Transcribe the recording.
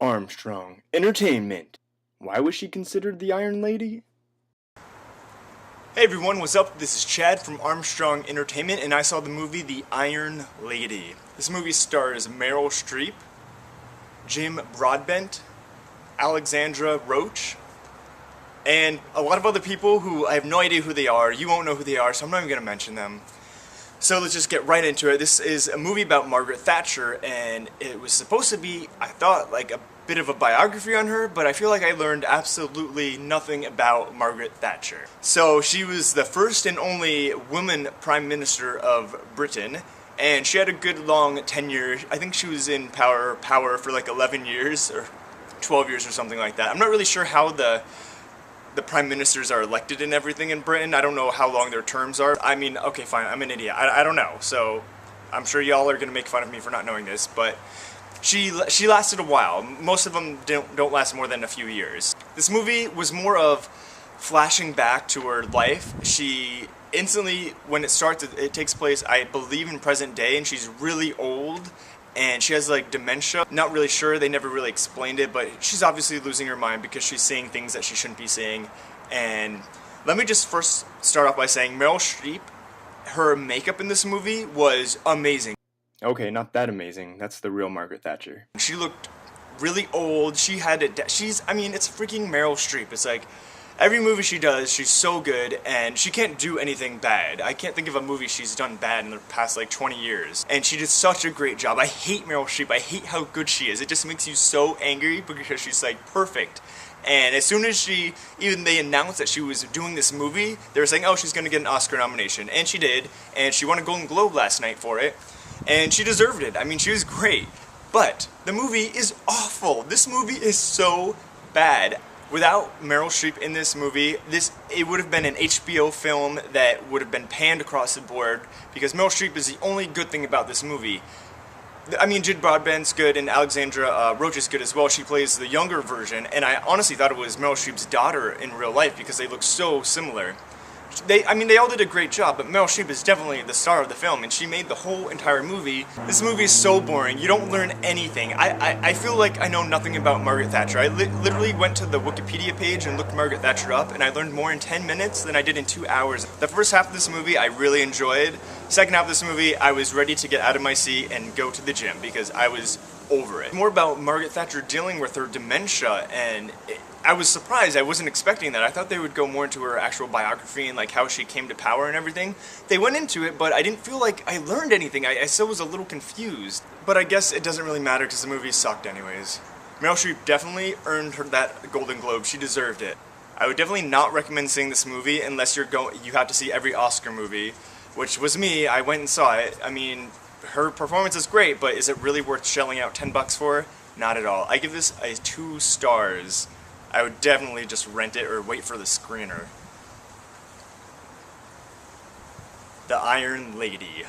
Armstrong. Entertainment. Why was she considered the Iron Lady? Hey everyone, what's up? This is Chad from Armstrong Entertainment, and I saw the movie The Iron Lady. This movie stars Meryl Streep, Jim Broadbent, Alexandra Roach, and a lot of other people who I have no idea who they are. You won't know who they are, so I'm not even going to mention them. So let's just get right into it. This is a movie about Margaret Thatcher, and it was supposed to be, I thought, like a bit of a biography on her, but I feel like I learned absolutely nothing about Margaret Thatcher. So she was the first and only woman Prime Minister of Britain, and she had a good long tenure. I think she was in power for like 11 years or 12 years or something like that. I'm not really sure how the prime ministers are elected and everything in Britain. I don't know how long their terms are. I mean, okay, fine, I'm an idiot. I don't know. So I'm sure y'all are going to make fun of me for not knowing this, but she lasted a while. Most of them don't last more than a few years. This movie was more of flashing back to her life. She instantly, when it starts, it takes place, I believe, in present day, and she's really old. And she has like dementia. Not really sure, they never really explained it, but she's obviously losing her mind because she's seeing things that she shouldn't be seeing. And let me just first start off by saying Meryl Streep, her makeup in this movie was amazing. Okay, not that amazing. That's the real Margaret Thatcher. She looked really old. She had it. I mean, it's freaking Meryl Streep. It's like every movie she does, she's so good, and she can't do anything bad. I can't think of a movie she's done bad in the past, like, 20 years. And she did such a great job. I hate Meryl Streep. I hate how good she is. It just makes you so angry because she's, like, perfect. And as soon as they announced that she was doing this movie, they were saying, oh, she's going to get an Oscar nomination. And she did, and she won a Golden Globe last night for it. And she deserved it. I mean, she was great. But the movie is awful. This movie is so bad. Without Meryl Streep in this movie, it would have been an HBO film that would have been panned across the board because Meryl Streep is the only good thing about this movie. I mean, Jim Broadbent's good and Alexandra Roach is good as well. She plays the younger version, and I honestly thought it was Meryl Streep's daughter in real life because they look so similar. They all did a great job, but Meryl Streep is definitely the star of the film, and she made the whole entire movie. This movie is so boring. You don't learn anything. I feel like I know nothing about Margaret Thatcher. I literally went to the Wikipedia page and looked Margaret Thatcher up, and I learned more in 10 minutes than I did in 2 hours. The first half of this movie I really enjoyed. Second half of this movie, I was ready to get out of my seat and go to the gym because I was over it. More about Margaret Thatcher dealing with her dementia, and I was surprised. I wasn't expecting that. I thought they would go more into her actual biography and like how she came to power and everything. They went into it, but I didn't feel like I learned anything. I still was a little confused. But I guess it doesn't really matter because the movie sucked anyways. Meryl Streep definitely earned her that Golden Globe. She deserved it. I would definitely not recommend seeing this movie unless you have to see every Oscar movie, which was me. I went and saw it. I mean, her performance is great, but is it really worth shelling out $10 for? Not at all. I give this a 2 stars. I would definitely just rent it or wait for the screener. The Iron Lady.